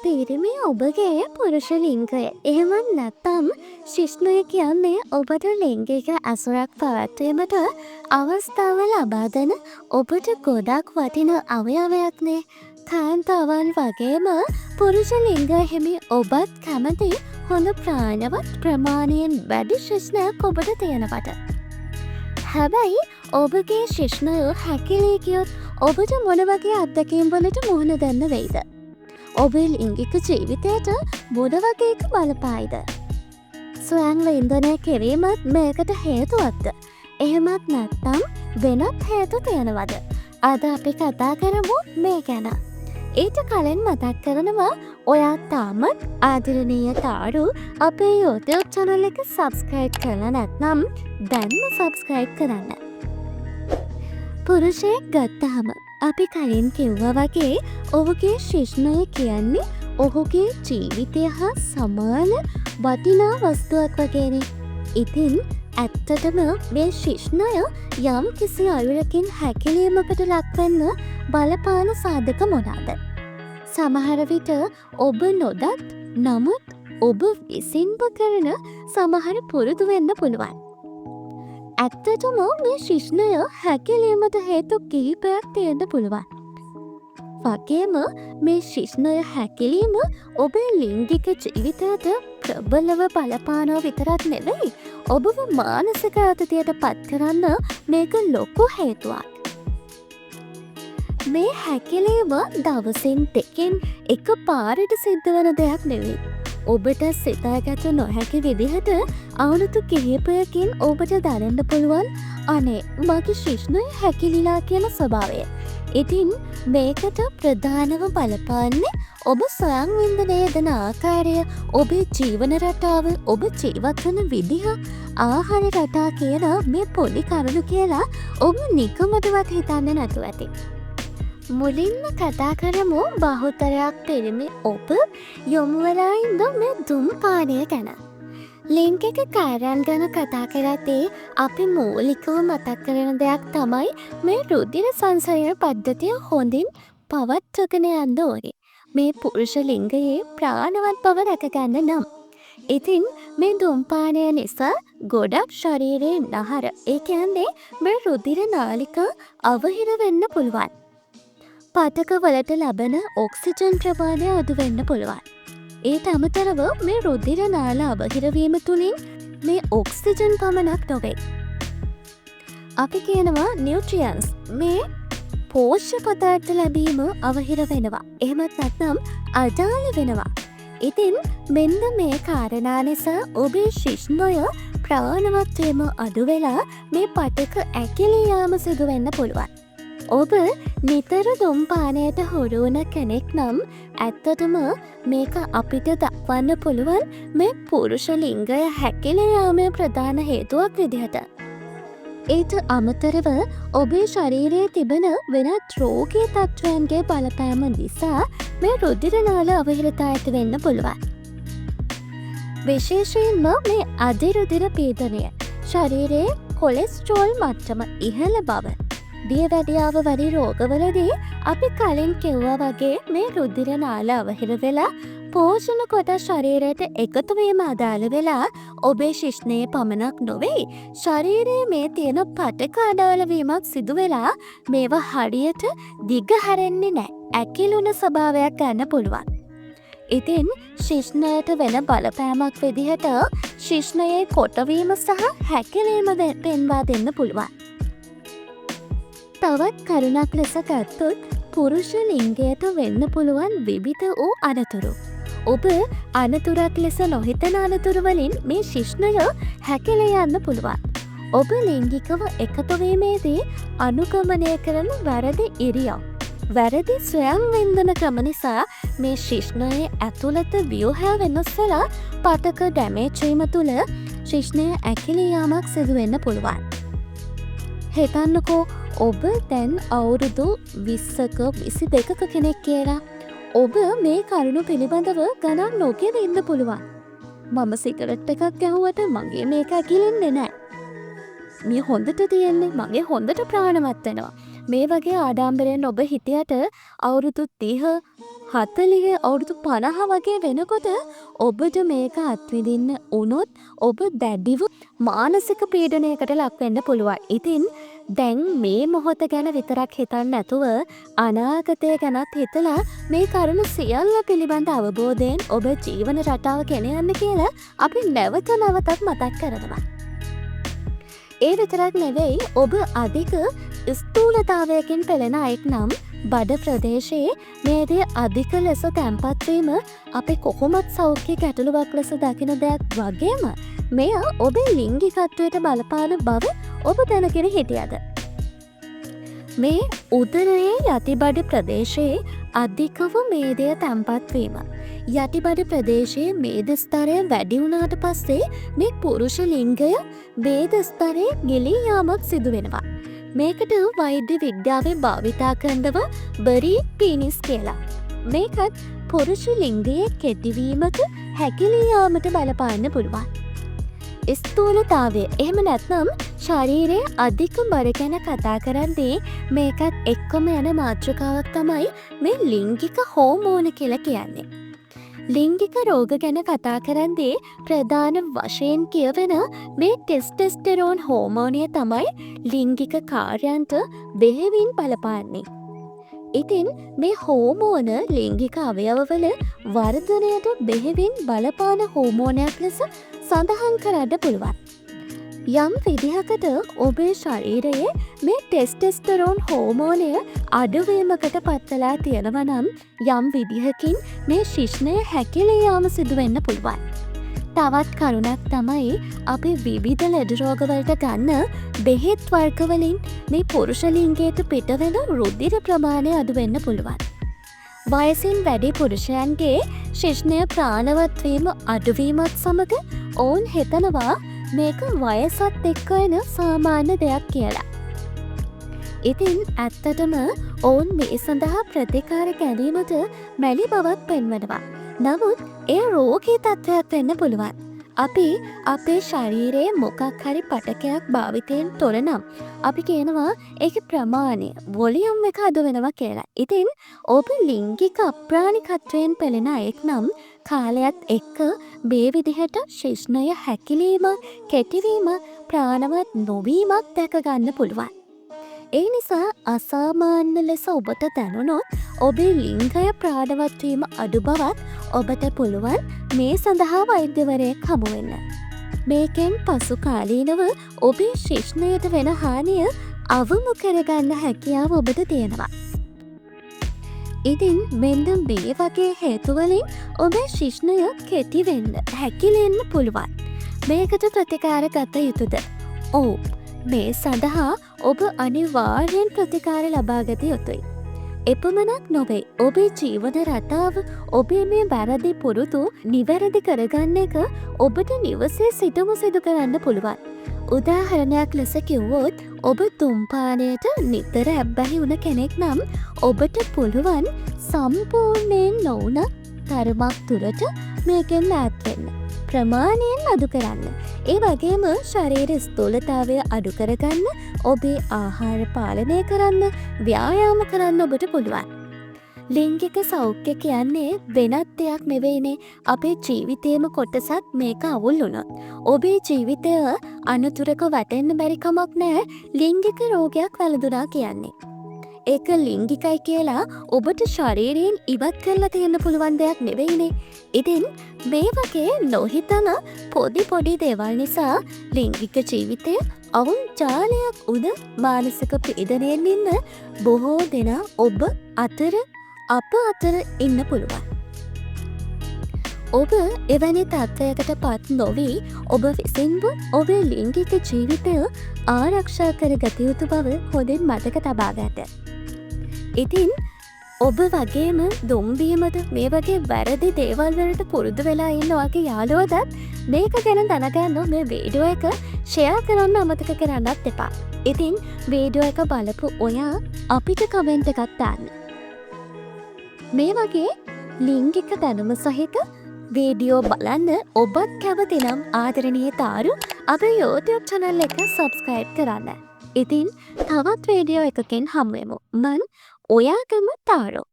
පිරිමි ඔබගේ පුරුෂ ලිංගය. එහෙමත් නැත්නම් ශිෂ්ණය කියන්නේ ඔබට ලිංගික ඇසුරක් පවත්වීමට අවස්ථාව ලබා දෙන ඔබට ගොඩක් වටින අවයවයක්නේ. කාන්තාවන් වගේම පුරුෂ ලිංගය හිමි ඔබත් කැමති හොඳ ප්‍රාණවත් ප්‍රමාණයෙන් වැඩි ශිෂ්ණයක් ඔබට තියෙනවට. හැබැයි ඔබගේ ශිෂ්ණය හැකිලී ගියොත් ඔබට මොන වගේ අත්දැකීම් වලට මුහුණ දෙන්න වෙයිද? ඔබේ ලිංගික ජීවිතයට මොන වගේක බලපායිද? ස්වයං වින්දනය කිරීමත් මේකට හේතුවක්ද? එහෙමත් නැත්නම් වෙනත් හේතු තියෙනවද? අද අපි කතා කරමු මේ ගැන. ඊට කලින් මතක් කරනවා ඔයා තාමත් ආදරණීය තාරු අපේ YouTube channel එක subscribe කරලා නැත්නම් දැන්ම subscribe කරන්න. පුරුෂයෙක් ගත්තාම අපි කලින් කිව්වා වගේ ඔහුගේ ශිෂ්ණය කියන්නේ ඔහුගේ ජීවිතය හා සමාන වටිනා වස්තුවක් වගේනේ. ඉතින් ඇත්තටම මේ ශිෂ්ණය යම් කිසි අයුරකින් හැකිලීමකට ලක්වෙන්න බලපාන සාධක මොනවාද? සමහර විට ඔබ නොදත් නමුත් ඔබ විසින්ම කරන සමහර පුරුදු වෙන්න පුළුවන්. ඇත්තටම මේ ශිෂ්ණය හැකිලීමට හේතු කිහිපයක් තියෙන්න පුළුවන්. වගේම මේ ශිෂ්ණය හැකිලීම ඔබේ ලිංගික ජීවිතයට ප්‍රබලව බලපානවා විතරක් නෙවෙයි ඔබව මානසික ආතතියට පත් කරන්න මේක ලොකු හේතුවක්. මේ හැකිලීම දවසින් දෙකෙන් එක පාරට සිද්ධ වෙන දෙයක් නෙවෙයි. ඔබට සිතාගත නොහැකි විදිහට අවුරුදු කිහිපයකින් ඔබට දැනෙන්න පුළුවන් අනේ මගේ ශිෂ්ණය හැකිලිලා කියන ස්වභාවය. ඉතින් මේකට ප්‍රධානව බලපාන්නේ ඔබ ස්වයං වින්දනය යෙදෙන ආකාරය, ඔබේ ජීවන රටාව, ඔබ ජීවත් වන විදිහ, ආහාර රටා කියන මේ පොඩි කරුණු කියලා ඔබ නිකමටවත් හිතන්නේ නැතුව ඇති. මුලින්ම කතා කරමු බහුතරයක් පිරිමි ඔබ යොමු වෙලා ඉන්න මේ දුම්පානය ගැන. ලිංගික කාර්යයන් ගැන කතා කරද්දී අපි මූලිකව මතක් කරන දෙයක් තමයි මේ රුධිර සංසරණ පද්ධතිය හොඳින් පවත්වාගෙන යන්න ඕනේ. මේ පුරුෂ ලිංගයේ ප්‍රාණවත් බව රැකගන්න නම්. ඉතින් මේ දුම්පානය නිසා ගොඩක් ශරීරයේ නහර, ඒ කියන්නේ මේ රුධිර නාලිකා අවහිර වෙන්න පුළුවන්. පාඨක වලට ලබන ඔක්සිජන් ප්‍රමාණය අඩු වෙන්න පුළුවන්. ඒට අමතරව මේ රුධිර නාල අවහිරවීම තුළින් මේ ඔක්සිජන් පමණක් නොවේ. අපි කියනවා නියුට්‍රියන්ස්, මේ පෝෂ්‍ය පදාර්ථ ලැබීම අවහිර වෙනවා. එහෙමත් නැත්නම් අඩාල වෙනවා. ඉතින් මෙන්න මේ කාරණා නිසා ඔබේ ශිෂ්ණය ප්‍රාණවත්වයම අඩු වෙලා මේ පටක ඇකිලී යාම සිදු වෙන්න පුළුවන්. ඔබ නිතර දුම්පානයට හුරු වුණ කෙනෙක් නම් ඇත්තටම මේක අපිට දක්වන්න පුළුවන් මේ පුරුෂ ලිංගය හැකිල යාමේ ප්‍රධාන හේතුවක් විදිහට. ඊට අමතරව ඔබේ ශරීරයේ තිබෙන වෙනත් රෝගී තත්ත්වයන්ගේ බලපෑම නිසා මේ රුධිර නාල අවහිරතා ඇති වෙන්න පුළුවන්. විශේෂයෙන්ම මේ අධිරුධිර පීඩනය, ශරීරයේ කොලෙස්ටරෝල් මට්ටම ඉහළ බව, දියවැඩියාව වැනි රෝගවලදී අපි කලින් කිව්වා වගේ මේ රුධිර නාල අවහිර වෙලා පෝෂණ කොටස් ශරීරයට එකතු වීම අදාළ වෙලා ඔබේ ශිෂ්ණයේ පමණක් නොවෙයි ශරීරයේ මේ තියෙන පටක අඩාල වීමක් සිදු වෙලා මේවා හරියට දිග හැරෙන්නේ නැහැ. ඇකිලුණ ස්වභාවයක් ගන්න පුළුවන්. ඉතින් ශිෂ්ණයට වෙන බලපෑමක් විදිහට ශිෂ්ණයේ කොටවීම සහ හැකිලීම පෙන්වා දෙන්න පුළුවන්. තවත් කරුණක් ලෙස ගත්තොත් පුරුෂ ලිංගයට වෙන්න පුළුවන් විවිධ වූ අනතුරු. ඔබ අනතුරක් ලෙස නොහිතන අනතුරු වලින් මේ ශිෂ්ණය හැකිල යන්න පුළුවන්. ඔබ ලිංගිකව එකතුවීමේදී අනුගමනය කරන වැරදි ඉරියව්, වැරදි ස්වයං වින්දන ක්‍රම නිසා මේ ශිෂ්ණයේ ඇතුළත ව්‍යුහය වෙනස් වෙලා පටක ඩැමේජ් වීම තුළ ශිෂ්ණය ඇකිලී යාමක් සිදු වෙන්න පුළුවන්. හිතන්නකෝ ඔබ දැන් අවුරුදු 20ක 22ක කෙනෙක් කියලා. ඔබ මේ කරුණු පිළිබඳව ගණන් නොගෙන ඉන්න පුළුවන්. මම සිගරට් එකක් ගැහුවට මගේ මේක ඇකිලෙන්නේ නැහැ. මේ හොඳට තියෙන්නේ, මගේ හොඳට ප්‍රාණවත් වෙනවා. මේ වගේ ආඩම්බරයෙන් ඔබ හිටියට අවුරුදු 30 40 අවුරුදු 50 වගේ වෙනකොට ඔබට මේක අත්විඳින්න වුණොත් ඔබ දැඩිව මානසික පීඩනයකට ලක් වෙන්න පුළුවන්. ඉතින් දැන් මේ මොහොත ගැන විතරක් හිතන්න නැතුව අනාගතය ගැනත් හිතලා මේ කරුණු සියල්ල පිළිබඳ අවබෝධයෙන් ඔබ ජීවන රටාව ගෙනයන්න කියලා අපි නැවත නැවතත් මතක් කරනවා. ඒ විතරක් නෙවෙයි ඔබ අධික ස්ථූලතාවයකින් පෙළෙන අයෙක් නම් බඩ ප්‍රදේශයේ මේ දේ අධික ලෙස තැන්පත්වීම අපි කොහොමත් සෞඛ්‍ය ගැටලුවක් ලෙස දකින දෙයක් වගේම මෙය ඔබේ ලිංගිකත්වයට බලපාන බව ඔබ දැනගෙන හිටියද? මේ උදරයේ යටිබඩ ප්‍රදේශයේ අධිකව මේදය තැන්පත්වීම. යටිබඩ ප්‍රදේශයේ මේද ස්තරය වැඩි වුණාට පස්සේ මේ පුරුෂ ලිංගය මේද ස්තරයේ ගිලී යාමක් සිදු වෙනවා. මේකට වෛද්‍ය විද්‍යාවෙන් භාවිතා කරනවා බරී පීනිස් කියලා. මේකත් පුරුෂ ලිංගයේ කෙටිවීමට හැකිලී යාමට බලපාන්න පුළුවන්. ස්ථූලතාවය එහෙම නැත්නම් ශරීරයේ අධික බර ගැන කතා කරද්දී මේකත් එක්කම යන මාතෘකාවක් තමයි මේ ලිංගික හෝමෝන කියලා කියන්නේ. ලිංගික රෝග ගැන කතා කරද්දී ප්‍රධාන වශයෙන් කියවෙන මේ ටෙස්ටෙස්ටෙරෝන් හෝමෝනය තමයි ලිංගික කාර්යයන්ට බෙහෙවින් බලපාන්නේ. ඉතින් මේ හෝමෝන ලිංගික අවයවවල වර්ධනයට බෙහෙවින් බලපාන හෝමෝනයක් ලෙස සඳහන් කරන්න පුළුවන්. යම් විදිහකට ඔබේ ශරීරයේ මේ ටෙස්ටෙස්ටරෝන් හෝමෝනය අඩුවීමකට පත්වලා තියෙනවා නම් යම් විදිහකින් මේ ශිශ්නය හැකිලී යාම සිදුවෙන්න පුළුවන්. තවත් කරුණක් තමයි අපි විවිධ ලෙඩ රෝගවලට ගන්න බෙහෙත් වර්ගවලින් මේ පුරුෂ ලිංගයට පිටවෙන රුධිර ප්‍රමාණය අඩු වෙන්න පුළුවන්. වයසින් වැඩි පුරුෂයන්ගේ ශිශ්නය ප්‍රාණවත් වීම අඩුවීමත් සමග ඔවුන් හිතනවා මේක වයසත් එක්ක එන සාමාන්‍ය දෙයක් කියලා. ඉතින් ඇත්තටම ඔවුන් මේ සඳහා ප්‍රතිකාර ගැනීමට මැලි බවක් පෙන්වනවා. නමුත් ඒ රෝගී තත්ත්වයක් වෙන්න පුළුවන්. අපි අපේ ශරීරයේ මොකක් හරි පටකයක් භාවිතයෙන් තොර නම් අපි කියනවා ඒක ප්‍රමාණය වොලියම් එක අඩු වෙනවා කියලා. ඉතින් ඔබ ලිංගික අප්‍රාණිකත්වයෙන් පෙළෙන අයෙක් නම් කාලයත් එක්ක මේ විදිහට ශිශ්නය හැකිලීම, කෙටිවීම, ප්‍රාණවත් නොවීමක් දැක ගන්න පුළුවන්. ඒ නිසා අසාමාන්‍ය ලෙස ඔබට දැනුණොත් ඔබේ ලිංගය ප්‍රාණවත් වීම අඩු බවත් ඔබට පුළුවන් මේ සඳහා වෛද්‍යවරයෙක් හමු වෙන්න. මේකෙන් පසු කාලීනව ඔබේ ශිශ්නයට වෙන හානිය අවම කරගන්න හැකියාව ඔබට තියෙනවා. ඉතින් මෙන්න මේ වගේ හේතුවලින් ඔබේ ශිශ්නය කෙටි වෙන්න, හැකිලෙන්න පුළුවන්. මේකට ප්‍රතිකාර ගත යුතුද? ඔව්. මේ සඳහා ඔබ අනිවාර්යෙන් ප්‍රතිකාර ලබාගත යුතුයි. එපමණක් නොවේ ඔබේ ජීවන රටාව ඔබේ මේ වැරදි පුරුදු නිවැරදි කරගන්න එක ඔබට නිවසේ සිටම සිදු කරන්න පුළුවන්. උදාහරණයක් ලෙස කිව්වොත් ඔබ තුම්පානයට නිතර ඇබ්බැහි වුණ කෙනෙක් නම් ඔබට පුළුවන් සම්පූර්ණයෙන් නොවුන තරමක් තුරට මේකෙන් ඈත් වෙන්න. ප්‍රමාණයෙන් අඩු කරන්න. ඒ වගේම ශරීර ස්ථූලතාවය අඩු කරගන්න ඔබේ ආහාර පාලනය කරන්න, ව්‍යායාම කරන්න ඔබට පුළුවන්. ලිංගික සෞඛ්‍ය කියන්නේ වෙනත් දෙයක් නෙවෙයිනේ. අපේ ජීවිතේම කොටසක් මේක අවුල් වුණොත් ඔබේ ජීවිතය අනතුරක වැටෙන්න බැරි කමක් නැහැ ලිංගික රෝගයක් වැළඳුනා කියන්නේ. ඒක ලිංගිකයි කියලා ඔබට ශරීරයෙන් ඉවත් කරලා තියෙන්න පුළුවන් දෙයක් නෙවෙයිනේ. ඉතින් මේ වගේ නොහිතන පොඩි දේවල් නිසා ලිංගික ජීවිතය අවුල් ජාලයක් උද මානසික පීඩනයෙන් ඉන්න බොහෝ දෙනා ඔබ අතර අප අතර ඉන්න පුළුවන්. ඔබ එවැනි තත්ත්වයකට පත් නොවී ඔබ විසින්ම ඔබේ ලිංගික ජීවිතය ආරක්ෂා කර ගත යුතු බව හොඳින් මතක තබා ගන්න. ඉතින් ඔබ වගේම දුම්බීමට මේ වගේ වැරදි දේවල් වලට පුරුදු වෙලා ඉන්න වගේ යාළුවෝදත් මේක ගැන දැනගන්න මේ වීඩියෝ එක ෂෙයා කරන්න අමතක කරන්නත් එපා. ඉතින් වීඩියෝ එක බලපු ඔයා අපිට කමෙන්ට් එකක් දාන්න. මේ වගේ ලිංගික දැනුම සහිත වීඩියෝ බලන්න ඔබත් කැමති නම් ආදරණීය තාරු අපේ YouTube channel එක subscribe කරන්න. ඉතින් තවත් වීඩියෝ එකකින් හමුවෙමු. මං ඔයාගම තාරෝ.